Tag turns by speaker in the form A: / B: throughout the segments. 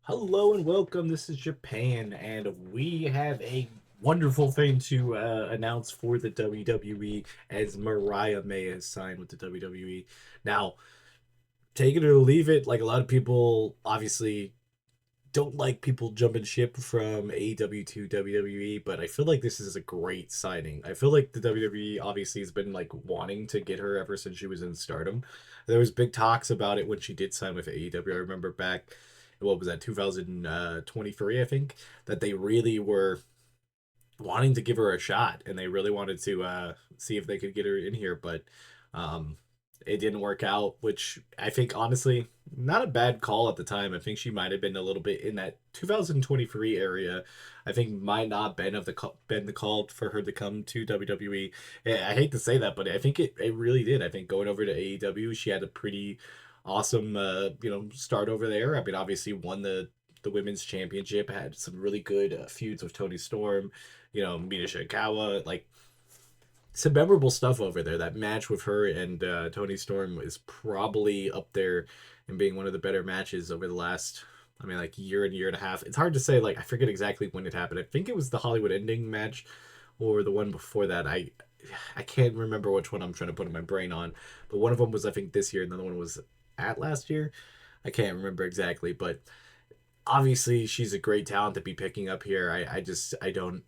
A: Hello and welcome. This is Japan, and we have a wonderful thing to announce for the WWE as Mariah May has signed with the WWE. Now, take it or leave it, like a lot of people obviously don't like people jumping ship from AEW to WWE, but I feel like this is a great signing. I feel like the WWE obviously has been like wanting to get her ever since she was in Stardom. There was big talks about it when she did sign with AEW. I remember back, what was that, 2023, I think, that they really were wanting to give her a shot and they really wanted to see if they could get her in here, but um, it didn't work out, which I think honestly not a bad call at the time. I think she might have been a little bit in that 2023 area. I think might not been been the call for her to come to WWE. I hate to say that, but I think it really did. I think going over to AEW, she had a pretty awesome start over there. I mean, obviously won the women's championship, had some really good feuds with Tony Storm, Mina Shirakawa, like some memorable stuff over there. That match with her and Tony Storm is probably up there in being one of the better matches over the last, I mean, like year and a half. It's hard to say. Like I forget exactly when it happened. I think it was the Hollywood Ending match, or the one before that. I can't remember which one I'm trying to put in my brain on, but one of them was I think this year, and the other one was at last year. I can't remember exactly, but obviously she's a great talent to be picking up here. I don't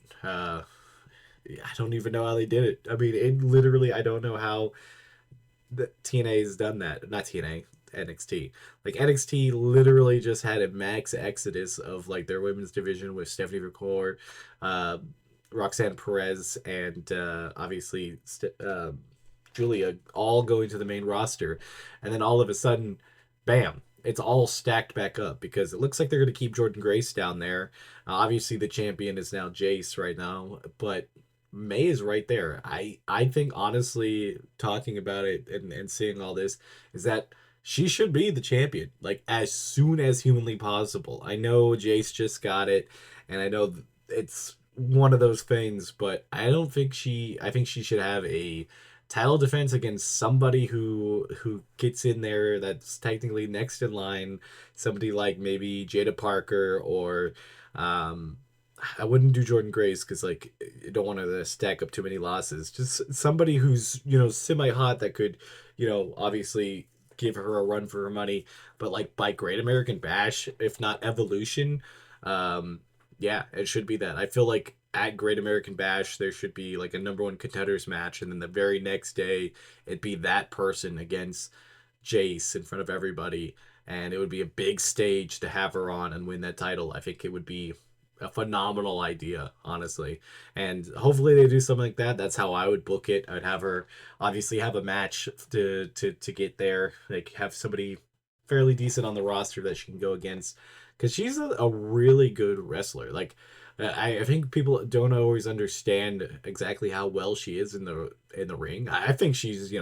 A: even know how they did it. I mean, it literally I don't know how the TNA has done that. Not TNA, NXT. Like NXT literally just had a max exodus of like their women's division with Stephanie McClure, uh, Roxanne Perez, and obviously Julia all going to the main roster, and then all of a sudden, bam, it's all stacked back up because it looks like they're going to keep Jordan Grace down there. Obviously, the champion is now Jace right now, but May is right there. I think honestly, talking about it and seeing all this, is that she should be the champion like as soon as humanly possible. I know Jace just got it, and I know it's one of those things, but I don't think she. I think she should have a title defense against somebody who gets in there that's technically next in line, somebody like maybe Jada Parker or um I wouldn't do Jordan Grace because like you don't want to stack up too many losses. Just somebody who's semi hot that could obviously give her a run for her money, but like by Great American Bash, if not Evolution, um, yeah, it should be that. I feel like at Great American Bash there should be like a number one contenders match, and then the very next day it'd be that person against Jace in front of everybody, and it would be a big stage to have her on and win that title. I think it would be a phenomenal idea, honestly. And hopefully they do something like that. That's how I would book it. I'd have her obviously have a match to get there. Like have somebody fairly decent on the roster that she can go against because she's a really good wrestler. Like I think people don't always understand exactly how well she is in the ring. I think she's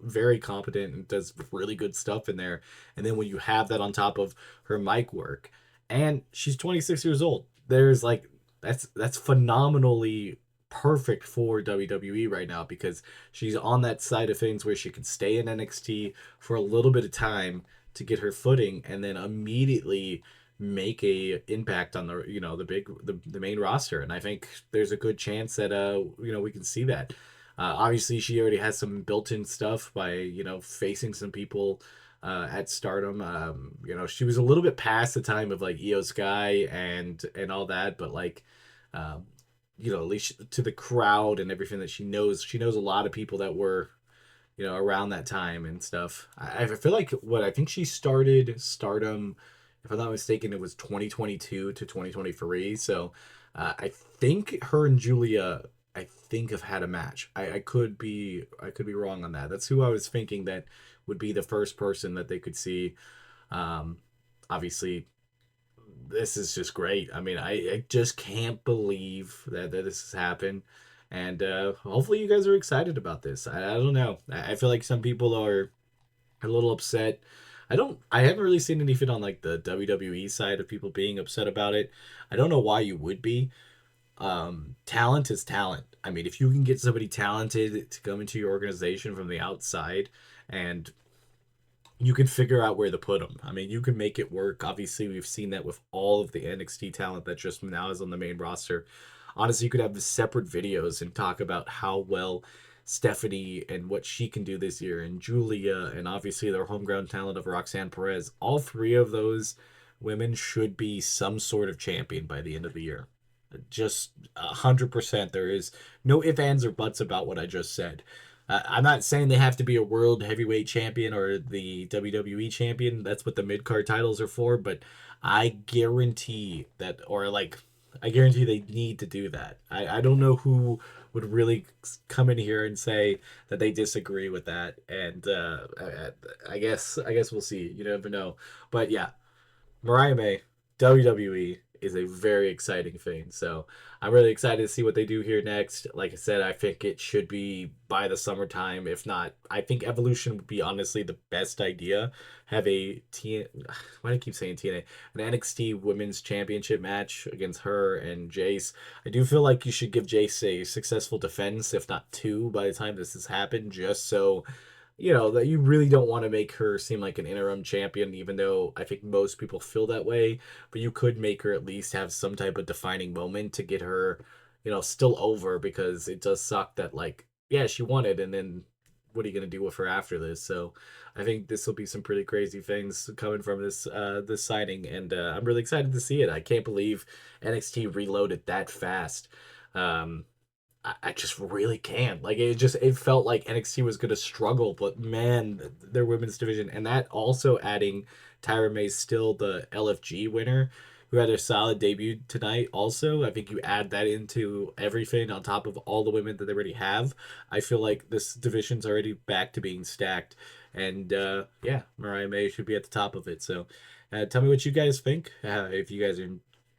A: very competent and does really good stuff in there. And then when you have that on top of her mic work, and she's 26 years old, there's like that's phenomenally perfect for WWE right now because she's on that side of things where she can stay in NXT for a little bit of time to get her footing and then immediately make a impact on the the main roster. And I think there's a good chance that we can see that. Obviously she already has some built-in stuff by facing some people at Stardom. She was a little bit past the time of like Io Sky and all that, but like, um, at least to the crowd and everything that she knows a lot of people that were around that time and stuff. I feel like what I think she started Stardom, if I'm not mistaken, it was 2022 to 2023. So I think her and Julia, I think have had a match. I could be wrong on that. That's who I was thinking that would be the first person that they could see. Um, Obviously, this is just great. I mean, I just can't believe that this has happened. And hopefully you guys are excited about this. I don't know. I feel like some people are a little upset. I haven't really seen anything on like the WWE side of people being upset about it. I don't know why you would be. Talent is talent. I mean, if you can get somebody talented to come into your organization from the outside and you can figure out where to put them. I mean, you can make it work. Obviously, we've seen that with all of the NXT talent that just now is on the main roster. Honestly, you could have the separate videos and talk about how well Stephanie and what she can do this year, and Julia, and obviously their homegrown talent of Roxanne Perez. All three of those women should be some sort of champion by the end of the year. Just 100%. There is no ifs, ands, or buts about what I just said. I'm not saying they have to be a world heavyweight champion or the WWE champion. That's what the mid card titles are for. But I guarantee that, or like, I guarantee they need to do that. I don't know who would really come in here and say that they disagree with that. And I guess we'll see. You never know. But yeah, Mariah May, WWE is a very exciting thing. So I'm really excited to see what they do here next. Like I said, I think it should be by the summertime. If not, I think Evolution would be honestly the best idea. Have a T. Why do I keep saying TNA? An NXT Women's Championship match against her and Jace. I do feel like you should give Jace a successful defense, if not two, by the time this has happened, just so that you really don't want to make her seem like an interim champion, even though I think most people feel that way. But you could make her at least have some type of defining moment to get her, still over, because it does suck that, like, yeah, she won it, and then what are you gonna do with her after this? So I think this will be some pretty crazy things coming from this signing, and I'm really excited to see it. I can't believe NXT reloaded that fast. Um, I just really can't. Like it felt like NXT was gonna struggle, but man, their women's division, and that also adding Tyra May's still the LFG winner, who had a solid debut tonight. Also, I think you add that into everything on top of all the women that they already have. I feel like this division's already back to being stacked, and yeah, Mariah May should be at the top of it. So, tell me what you guys think. If you guys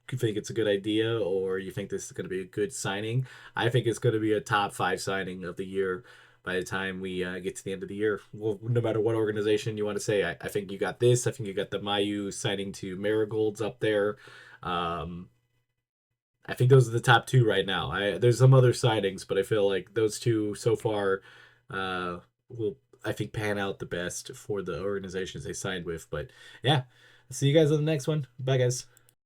A: think it's a good idea, or you think this is going to be a good signing. I think it's going to be a top five signing of the year by the time we get to the end of the year. Well, no matter what organization you want to say, I think you got this. I think you got the Mayu signing to Marigolds up there. Um, I think those are the top two right now. There's some other signings, but I feel like those two so far will, I think, pan out the best for the organizations they signed with. But yeah, see you guys on the next one. Bye, guys.